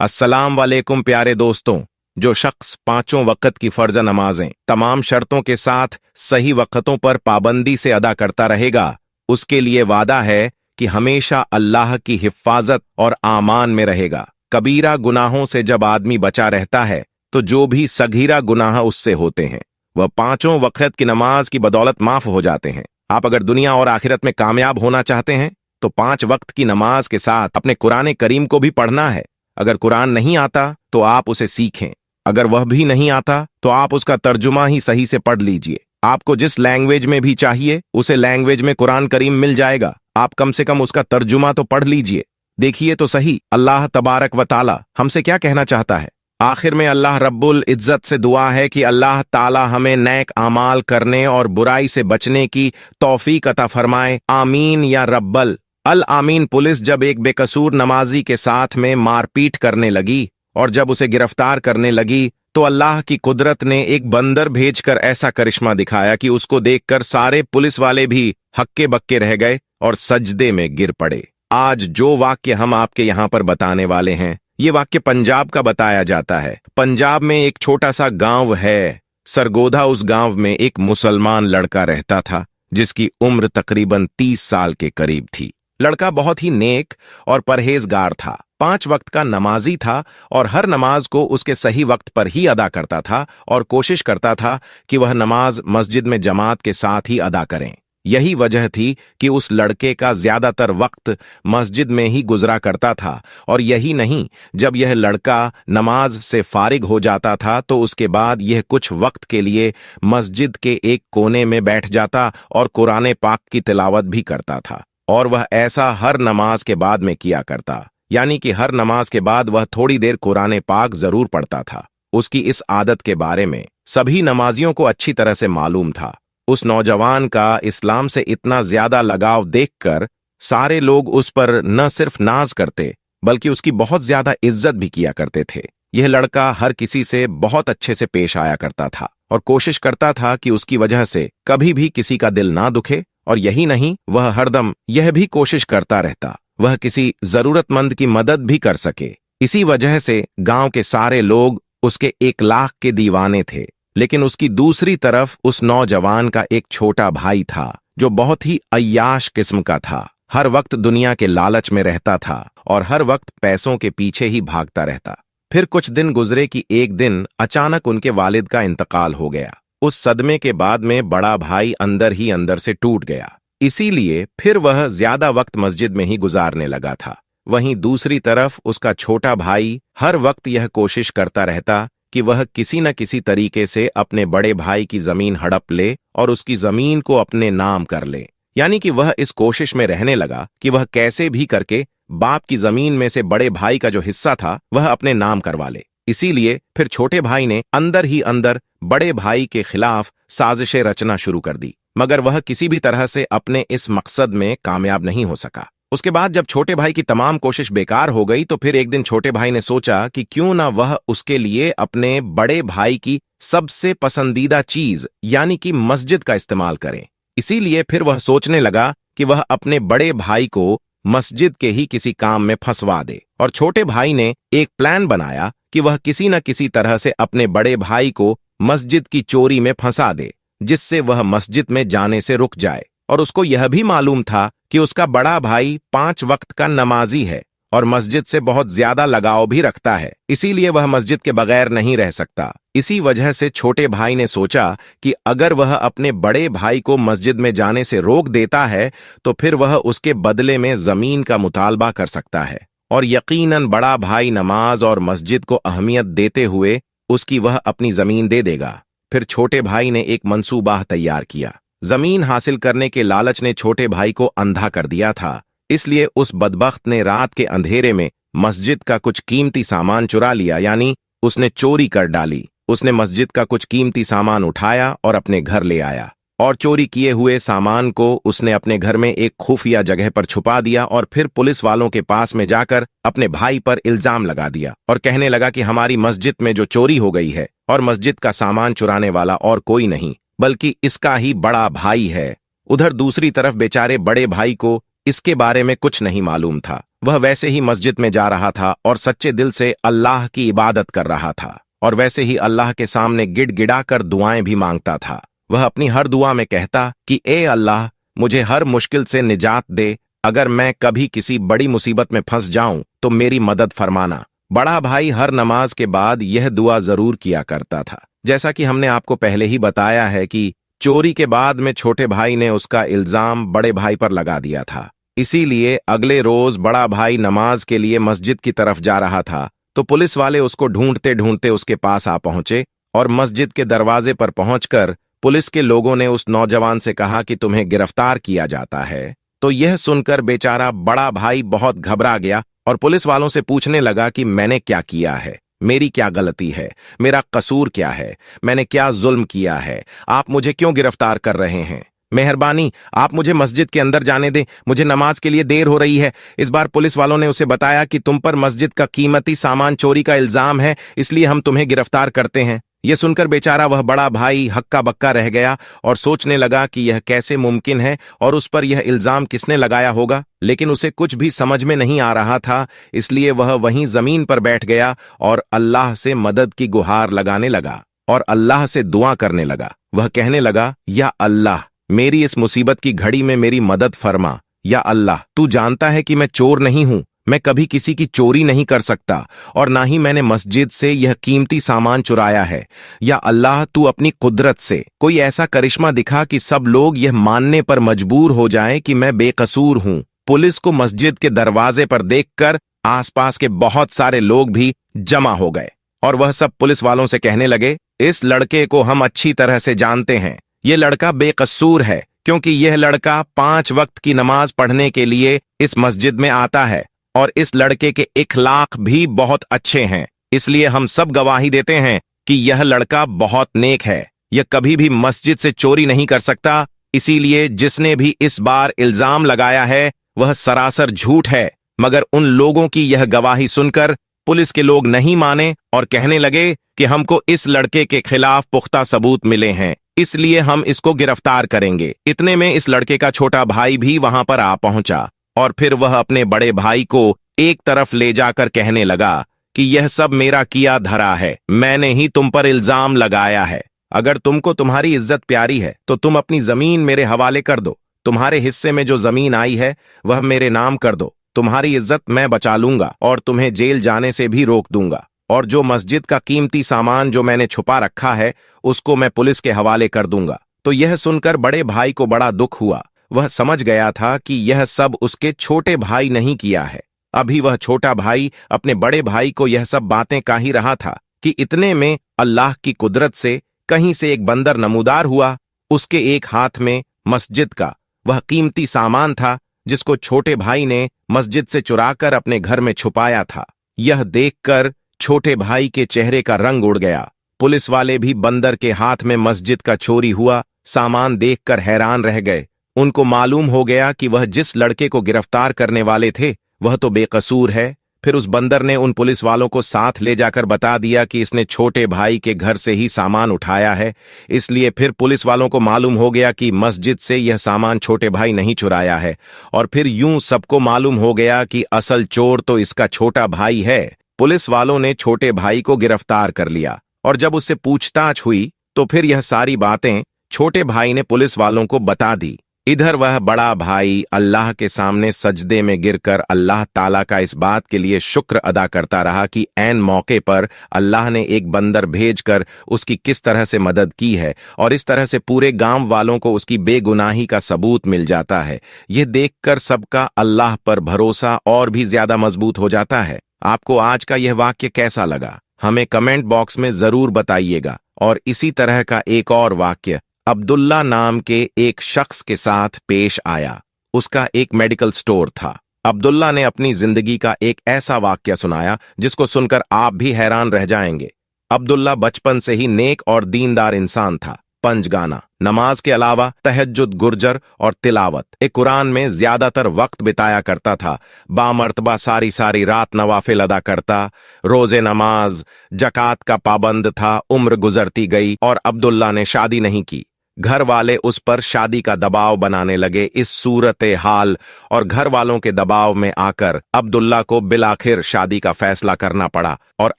अस्सलाम वालेकुम प्यारे दोस्तों। जो शख्स पांचों वक्त की फर्ज नमाजें तमाम शर्तों के साथ सही वक्तों पर पाबंदी से अदा करता रहेगा, उसके लिए वादा है कि हमेशा अल्लाह की हिफाजत और आमान में रहेगा। कबीरा गुनाहों से जब आदमी बचा रहता है तो जो भी सगीरा गुनाह उससे होते हैं वह पांचों वक्त की नमाज की बदौलत माफ हो जाते हैं। आप अगर दुनिया और आखिरत में कामयाब होना चाहते हैं तो 5 वक्त की नमाज के साथ अपने कुरान करीम को भी पढ़ना है। अगर कुरान नहीं आता तो आप उसे सीखें, अगर वह भी नहीं आता तो आप उसका तर्जुमा ही सही से पढ़ लीजिए। आपको जिस लैंग्वेज में भी चाहिए उसे लैंग्वेज में कुरान करीम मिल जाएगा, आप कम से कम उसका तर्जुमा तो पढ़ लीजिए। देखिए तो सही अल्लाह तबारक व ताला हमसे क्या कहना चाहता है। आखिर में अल्लाह रब्बुल इज्जत से दुआ है कि अल्लाह ताला हमें नेक आमाल करने और बुराई से बचने की तौफीक अता फरमाए। आमीन या रब्बल अल आमीन। पुलिस जब एक बेकसूर नमाजी के साथ में मारपीट करने लगी और जब उसे गिरफ्तार करने लगी तो अल्लाह की कुदरत ने एक बंदर भेजकर ऐसा करिश्मा दिखाया कि उसको देखकर सारे पुलिस वाले भी हक्के बक्के रह गए और सजदे में गिर पड़े। आज जो वाक्य हम आपके यहाँ पर बताने वाले हैं, ये वाक्य पंजाब का बताया जाता है। पंजाब में एक छोटा सा गांव है सरगोधा। उस गांव में एक मुसलमान लड़का रहता था जिसकी उम्र तकरीबन 30 साल के करीब थी। लड़का बहुत ही नेक और परहेजगार था, 5 वक्त का नमाजी था और हर नमाज को उसके सही वक्त पर ही अदा करता था और कोशिश करता था कि वह नमाज मस्जिद में जमात के साथ ही अदा करें। यही वजह थी कि उस लड़के का ज्यादातर वक्त मस्जिद में ही गुजरा करता था। और यही नहीं, जब यह लड़का नमाज से फारिग हो जाता था तो उसके बाद यह कुछ वक्त के लिए मस्जिद के एक कोने में बैठ जाता और कुरान पाक की तिलावत भी करता था। और वह ऐसा हर नमाज के बाद में किया करता, यानी कि हर नमाज के बाद वह थोड़ी देर कुरान पाक जरूर पढ़ता था। उसकी इस आदत के बारे में सभी नमाजियों को अच्छी तरह से मालूम था। उस नौजवान का इस्लाम से इतना ज्यादा लगाव देखकर सारे लोग उस पर न सिर्फ नाज करते बल्कि उसकी बहुत ज्यादा इज्जत भी किया करते थे। यह लड़का हर किसी से बहुत अच्छे से पेश आया करता था और कोशिश करता था कि उसकी वजह से कभी भी किसी का दिल ना दुखे। और यही नहीं, वह हरदम यह भी कोशिश करता रहता वह किसी जरूरतमंद की मदद भी कर सके। इसी वजह से गांव के सारे लोग उसके 1 लाख के दीवाने थे। लेकिन उसकी दूसरी तरफ उस नौजवान का एक छोटा भाई था जो बहुत ही अय्याश किस्म का था। हर वक्त दुनिया के लालच में रहता था और हर वक्त पैसों के पीछे ही भागता रहता। फिर कुछ दिन गुजरे कि एक दिन अचानक उनके वालिद का इंतकाल हो गया। उस सदमे के बाद में बड़ा भाई अंदर ही अंदर से टूट गया, इसीलिए फिर वह ज्यादा वक्त मस्जिद में ही गुजारने लगा था। वहीं दूसरी तरफ उसका छोटा भाई हर वक्त यह कोशिश करता रहता कि वह किसी न किसी तरीके से अपने बड़े भाई की जमीन हड़प ले और उसकी जमीन को अपने नाम कर ले। यानी कि वह इस कोशिश में रहने लगा कि वह कैसे भी करके बाप की जमीन में से बड़े भाई का जो हिस्सा था वह अपने नाम करवा ले। इसीलिए फिर छोटे भाई ने अंदर ही अंदर बड़े भाई के खिलाफ साजिशें रचना शुरू कर दी, मगर वह किसी भी तरह से अपने इस मकसद में कामयाब नहीं हो सका। उसके बाद जब छोटे भाई की तमाम कोशिश बेकार हो गई तो फिर एक दिन छोटे भाई ने सोचा कि क्यों ना वह उसके लिए अपने बड़े भाई की सबसे पसंदीदा चीज यानी कि मस्जिद का इस्तेमाल करे। इसीलिए फिर वह सोचने लगा कि वह अपने बड़े भाई को मस्जिद के ही किसी काम में फंसवा दे। और छोटे भाई ने एक प्लान बनाया कि वह किसी न किसी तरह से अपने बड़े भाई को मस्जिद की चोरी में फंसा दे, जिससे वह मस्जिद में जाने से रुक जाए। और उसको यह भी मालूम था कि उसका बड़ा भाई 5 वक्त का नमाजी है और मस्जिद से बहुत ज्यादा लगाव भी रखता है, इसीलिए वह मस्जिद के बगैर नहीं रह सकता। इसी वजह से छोटे भाई ने सोचा कि अगर वह अपने बड़े भाई को मस्जिद में जाने से रोक देता है तो फिर वह उसके बदले में जमीन का मुतालबा कर सकता है। और यकीनन बड़ा भाई नमाज और मस्जिद को अहमियत देते हुए उसकी वह अपनी जमीन दे देगा। फिर छोटे भाई ने एक मंसूबा तैयार किया। जमीन हासिल करने के लालच ने छोटे भाई को अंधा कर दिया था, इसलिए उस बदबख्त ने रात के अंधेरे में मस्जिद का कुछ कीमती सामान चुरा लिया, यानी उसने चोरी कर डाली। उसने मस्जिद का कुछ कीमती सामान उठाया और अपने घर ले आया और चोरी किए हुए सामान को उसने अपने घर में एक खुफिया जगह पर छुपा दिया और फिर पुलिस वालों के पास में जाकर अपने भाई पर इल्जाम लगा दिया और कहने लगा कि हमारी मस्जिद में जो चोरी हो गई है और मस्जिद का सामान चुराने वाला और कोई नहीं बल्कि इसका ही बड़ा भाई है। उधर दूसरी तरफ बेचारे बड़े भाई को इसके बारे में कुछ नहीं मालूम था वह वैसे ही मस्जिद में जा रहा था और सच्चे दिल से अल्लाह की इबादत कर रहा था और वैसे ही अल्लाह के सामने गिड़गिड़ा कर दुआएं भी मांगता था। वह अपनी हर दुआ में कहता कि ए अल्लाह, मुझे हर मुश्किल से निजात दे। अगर मैं कभी किसी बड़ी मुसीबत में फंस जाऊं तो मेरी मदद फरमाना। बड़ा भाई हर नमाज के बाद यह दुआ जरूर किया करता था। जैसा कि हमने आपको पहले ही बताया है कि चोरी के बाद में छोटे भाई ने उसका इल्जाम बड़े भाई पर लगा दिया था। इसीलिए अगले रोज बड़ा भाई नमाज के लिए मस्जिद की तरफ जा रहा था तो पुलिस वाले उसको ढूंढते ढूंढते उसके पास आ पहुंचे और मस्जिद के दरवाजे पर पहुंचकर पुलिस के लोगों ने उस नौजवान से कहा कि तुम्हें गिरफ्तार किया जाता है। तो यह सुनकर बेचारा बड़ा भाई बहुत घबरा गया और पुलिस वालों से पूछने लगा कि मैंने क्या किया है, मेरी क्या गलती है, मेरा कसूर क्या है, मैंने क्या जुल्म किया है, आप मुझे क्यों गिरफ्तार कर रहे हैं? मेहरबानी आप मुझे मस्जिद के अंदर जाने दें, मुझे नमाज के लिए देर हो रही है। इस बार पुलिस वालों ने उसे बताया कि तुम पर मस्जिद का कीमती सामान चोरी का इल्जाम है, इसलिए हम तुम्हें गिरफ्तार करते हैं। यह सुनकर बेचारा वह बड़ा भाई हक्का बक्का रह गया और सोचने लगा कि यह कैसे मुमकिन है और उस पर यह इल्जाम किसने लगाया होगा, लेकिन उसे कुछ भी समझ में नहीं आ रहा था। इसलिए वह वहीं जमीन पर बैठ गया और अल्लाह से मदद की गुहार लगाने लगा और अल्लाह से दुआ करने लगा। वह कहने लगा, या अल्लाह, मेरी इस मुसीबत की घड़ी में मेरी मदद फरमा। या अल्लाह, तू जानता है कि मैं चोर नहीं हूं, मैं कभी किसी की चोरी नहीं कर सकता और ना ही मैंने मस्जिद से यह कीमती सामान चुराया है। या अल्लाह, तू अपनी कुदरत से कोई ऐसा करिश्मा दिखा कि सब लोग यह मानने पर मजबूर हो जाएं कि मैं बेकसूर हूं। पुलिस को मस्जिद के दरवाजे पर देखकर आसपास के बहुत सारे लोग भी जमा हो गए और वह सब पुलिस वालों से कहने लगे, इस लड़के को हम अच्छी तरह से जानते हैं, यह लड़का बेकसूर है क्योंकि यह लड़का 5 वक्त की नमाज पढ़ने के लिए इस मस्जिद में आता है और इस लड़के के इखलाक भी बहुत अच्छे हैं। इसलिए हम सब गवाही देते हैं कि यह लड़का बहुत नेक है, यह कभी भी मस्जिद से चोरी नहीं कर सकता। इसीलिए जिसने भी इस बार इल्जाम लगाया है वह सरासर झूठ है। मगर उन लोगों की यह गवाही सुनकर पुलिस के लोग नहीं माने और कहने लगे कि हमको इस लड़के के खिलाफ पुख्ता सबूत मिले हैं, इसलिए हम इसको गिरफ्तार करेंगे। इतने में इस लड़के का छोटा भाई भी वहां पर आ पहुंचा और फिर वह अपने बड़े भाई को एक तरफ ले जाकर कहने लगा कि यह सब मेरा किया धरा है, मैंने ही तुम पर इल्जाम लगाया है। अगर तुमको तुम्हारी इज्जत प्यारी है तो तुम अपनी जमीन मेरे हवाले कर दो। तुम्हारे हिस्से में जो जमीन आई है वह मेरे नाम कर दो। तुम्हारी इज्जत मैं बचा लूंगा और तुम्हें जेल जाने से भी रोक दूंगा। और जो मस्जिद का कीमती सामान जो मैंने छुपा रखा है उसको मैं पुलिस के हवाले कर दूंगा। तो यह सुनकर बड़े भाई को बड़ा दुख हुआ। वह समझ गया था कि यह सब उसके छोटे भाई नहीं किया है। अभी वह छोटा भाई अपने बड़े भाई को यह सब बातें कह ही रहा था कि इतने में अल्लाह की कुदरत से कहीं से एक बंदर नमूदार हुआ। उसके एक हाथ में मस्जिद का वह कीमती सामान था जिसको छोटे भाई ने मस्जिद से चुराकर अपने घर में छुपाया था। यह देखकर छोटे भाई के चेहरे का रंग उड़ गया। पुलिस वाले भी बंदर के हाथ में मस्जिद का चोरी हुआ सामान देखकर हैरान रह गए। उनको मालूम हो गया कि वह जिस लड़के को गिरफ्तार करने वाले थे वह तो बेकसूर है। फिर उस बंदर ने उन पुलिस वालों को साथ ले जाकर बता दिया कि इसने छोटे भाई के घर से ही सामान उठाया है। इसलिए फिर पुलिस वालों को मालूम हो गया कि मस्जिद से यह सामान छोटे भाई नहीं चुराया है और फिर यूं सबको मालूम हो गया कि असल चोर तो इसका छोटा भाई है। पुलिस वालों ने छोटे भाई को गिरफ्तार कर लिया और जब उससे पूछताछ हुई तो फिर यह सारी बातें छोटे भाई ने पुलिस वालों को बता दी। इधर वह बड़ा भाई अल्लाह के सामने सजदे में गिरकर अल्लाह ताला का इस बात के लिए शुक्र अदा करता रहा कि ऐन मौके पर अल्लाह ने एक बंदर भेजकर उसकी किस तरह से मदद की है और इस तरह से पूरे गांव वालों को उसकी बेगुनाही का सबूत मिल जाता है। यह देखकर सबका अल्लाह पर भरोसा और भी ज्यादा मजबूत हो जाता है। आपको आज का यह वाक्य कैसा लगा हमें कमेंट बॉक्स में जरूर बताइएगा। और इसी तरह का एक और वाक्य अब्दुल्ला नाम के एक शख्स के साथ पेश आया। उसका एक मेडिकल स्टोर था। अब्दुल्ला ने अपनी जिंदगी का एक ऐसा वाक्य सुनाया जिसको सुनकर आप भी हैरान रह जाएंगे। अब्दुल्ला बचपन से ही नेक और दीनदार इंसान था। पंजगाना नमाज के अलावा तहज्जुद, गुर्जर और तिलावत कुरान में ज्यादातर वक्त बिताया करता था। बामर्तबा सारी सारी रात नवाफिल अदा करता। रोजे नमाज, जकात का पाबंद था। उम्र गुजरती गई और अब्दुल्ला ने शादी नहीं की। घर वाले उस पर शादी का दबाव बनाने लगे। इस सूरत हाल और घर वालों के दबाव में आकर अब्दुल्ला को बिलाखिर शादी का फैसला करना पड़ा और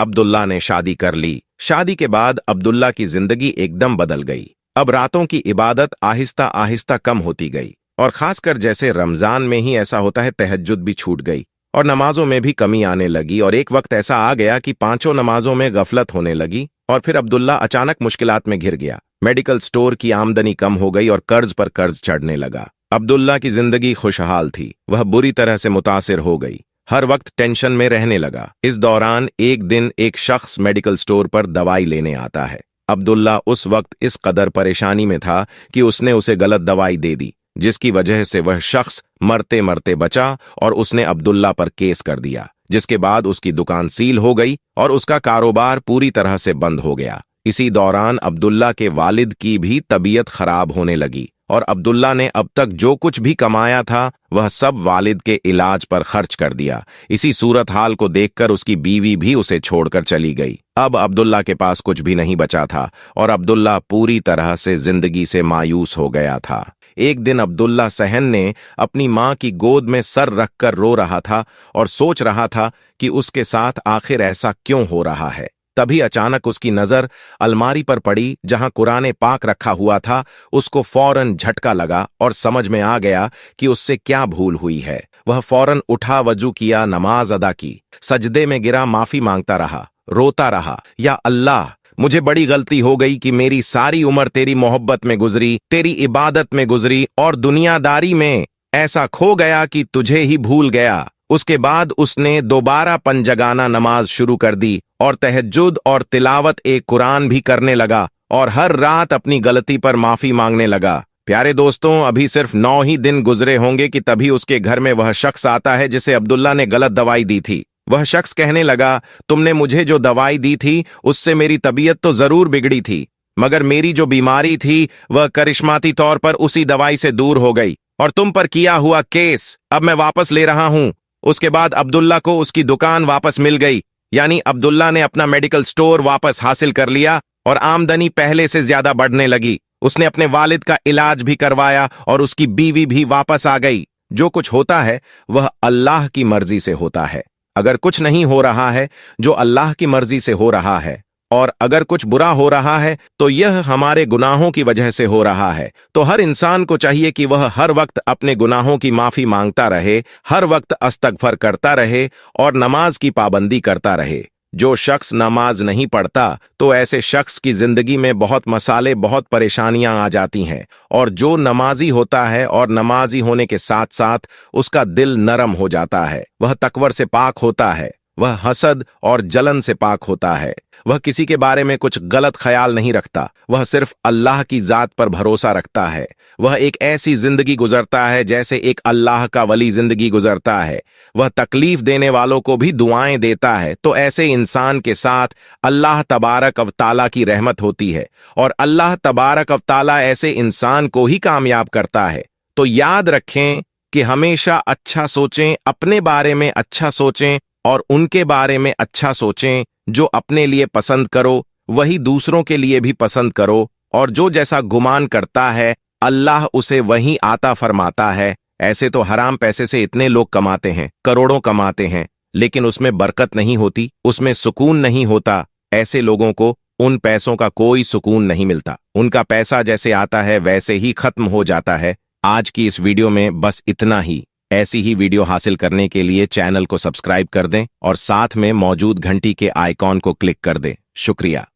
अब्दुल्ला ने शादी कर ली। शादी के बाद अब्दुल्ला की जिंदगी एकदम बदल गई। अब रातों की इबादत आहिस्ता आहिस्ता कम होती गई और खासकर जैसे रमजान में ही ऐसा होता है, तहज्जुद भी छूट गई और नमाजों में भी कमी आने लगी। और एक वक्त ऐसा आ गया कि 5 नमाजों में गफलत होने लगी और फिर अब्दुल्ला अचानक मुश्किलात में घिर गया। मेडिकल स्टोर की आमदनी कम हो गई और कर्ज पर कर्ज चढ़ने लगा। अब्दुल्ला की जिंदगी खुशहाल थी, वह बुरी तरह से मुतासिर हो गई, हर वक्त टेंशन में रहने लगा। इस दौरान एक दिन एक शख्स मेडिकल स्टोर पर दवाई लेने आता है। अब्दुल्ला उस वक्त इस कदर परेशानी में था कि उसने उसे गलत दवाई दे दी, जिसकी वजह से वह शख्स मरते मरते बचा और उसने अब्दुल्ला पर केस कर दिया, जिसके बाद उसकी दुकान सील हो गई और उसका कारोबार पूरी तरह से बंद हो गया। इसी दौरान अब्दुल्ला के वालिद की भी तबीयत खराब होने लगी और अब्दुल्ला ने अब तक जो कुछ भी कमाया था वह सब वालिद के इलाज पर खर्च कर दिया। इसी सूरत हाल को देखकर उसकी बीवी भी उसे छोड़कर चली गई। अब अब्दुल्ला के पास कुछ भी नहीं बचा था और अब्दुल्ला पूरी तरह से जिंदगी से मायूस हो गया था। एक दिन अब्दुल्ला सहन ने अपनी मां की गोद में सर रखकर रो रहा था और सोच रहा था कि उसके साथ आखिर ऐसा क्यों हो रहा है। तभी अचानक उसकी नजर अलमारी पर पड़ी जहां कुरान पाक रखा हुआ था। उसको फौरन झटका लगा और समझ में आ गया कि उससे क्या भूल हुई है। वह फौरन उठा, वजू किया, नमाज अदा की, सजदे में गिरा, माफी मांगता रहा, रोता रहा, या अल्लाह, मुझे बड़ी गलती हो गई कि मेरी सारी उम्र तेरी मोहब्बत में गुजरी, तेरी इबादत में गुजरी और दुनियादारी में ऐसा खो गया कि तुझे ही भूल गया। उसके बाद उसने दोबारा पंजगाना नमाज शुरू कर दी और तहज्जुद और तिलावत एक कुरान भी करने लगा और हर रात अपनी गलती पर माफी मांगने लगा। प्यारे दोस्तों, अभी सिर्फ 9 ही दिन गुजरे होंगे कि तभी उसके घर में वह शख्स आता है जिसे अब्दुल्ला ने गलत दवाई दी थी। वह शख्स कहने लगा, तुमने मुझे जो दवाई दी थी उससे मेरी तबीयत तो जरूर बिगड़ी थी, मगर मेरी जो बीमारी थी वह करिश्माती तौर पर उसी दवाई से दूर हो गई और तुम पर किया हुआ केस अब मैं वापस ले रहा हूं। उसके बाद अब्दुल्ला को उसकी दुकान वापस मिल गई, यानी अब्दुल्ला ने अपना मेडिकल स्टोर वापस हासिल कर लिया और आमदनी पहले से ज्यादा बढ़ने लगी। उसने अपने वालिद का इलाज भी करवाया और उसकी बीवी भी वापस आ गई। जो कुछ होता है वह अल्लाह की मर्जी से होता है। अगर कुछ नहीं हो रहा है जो अल्लाह की मर्जी से हो रहा है, और अगर कुछ बुरा हो रहा है तो यह हमारे गुनाहों की वजह से हो रहा है। तो हर इंसान को चाहिए कि वह हर वक्त अपने गुनाहों की माफी मांगता रहे, हर वक्त अस्तगफर करता रहे और नमाज की पाबंदी करता रहे। जो शख्स नमाज नहीं पढ़ता तो ऐसे शख्स की जिंदगी में बहुत मसाले, बहुत परेशानियां आ जाती हैं, और जो नमाजी होता है और नमाजी होने के साथ साथ उसका दिल नरम हो जाता है, वह तकवर से पाक होता है, वह हसद और जलन से पाक होता है, वह किसी के बारे में कुछ गलत ख्याल नहीं रखता, वह सिर्फ अल्लाह की जात पर भरोसा रखता है। वह एक ऐसी जिंदगी गुजरता है जैसे एक अल्लाह का वली जिंदगी गुजरता है। वह तकलीफ देने वालों को भी दुआएं देता है। तो ऐसे इंसान के साथ अल्लाह तबारक व तआला की रहमत होती है और अल्लाह तबारक व तआला ऐसे इंसान को ही कामयाब करता है। तो याद रखें कि हमेशा अच्छा सोचें, अपने बारे में अच्छा सोचें और उनके बारे में अच्छा सोचें। जो अपने लिए पसंद करो वही दूसरों के लिए भी पसंद करो, और जो जैसा गुमान करता है अल्लाह उसे वही आता फरमाता है। ऐसे तो हराम पैसे से इतने लोग कमाते हैं, करोड़ों कमाते हैं, लेकिन उसमें बरकत नहीं होती, उसमें सुकून नहीं होता। ऐसे लोगों को उन पैसों का कोई सुकून नहीं मिलता। उनका पैसा जैसे आता है वैसे ही खत्म हो जाता है। आज की इस वीडियो में बस इतना ही। ऐसी ही वीडियो हासिल करने के लिए चैनल को सब्सक्राइब कर दें और साथ में मौजूद घंटी के आइकॉन को क्लिक कर दें। शुक्रिया।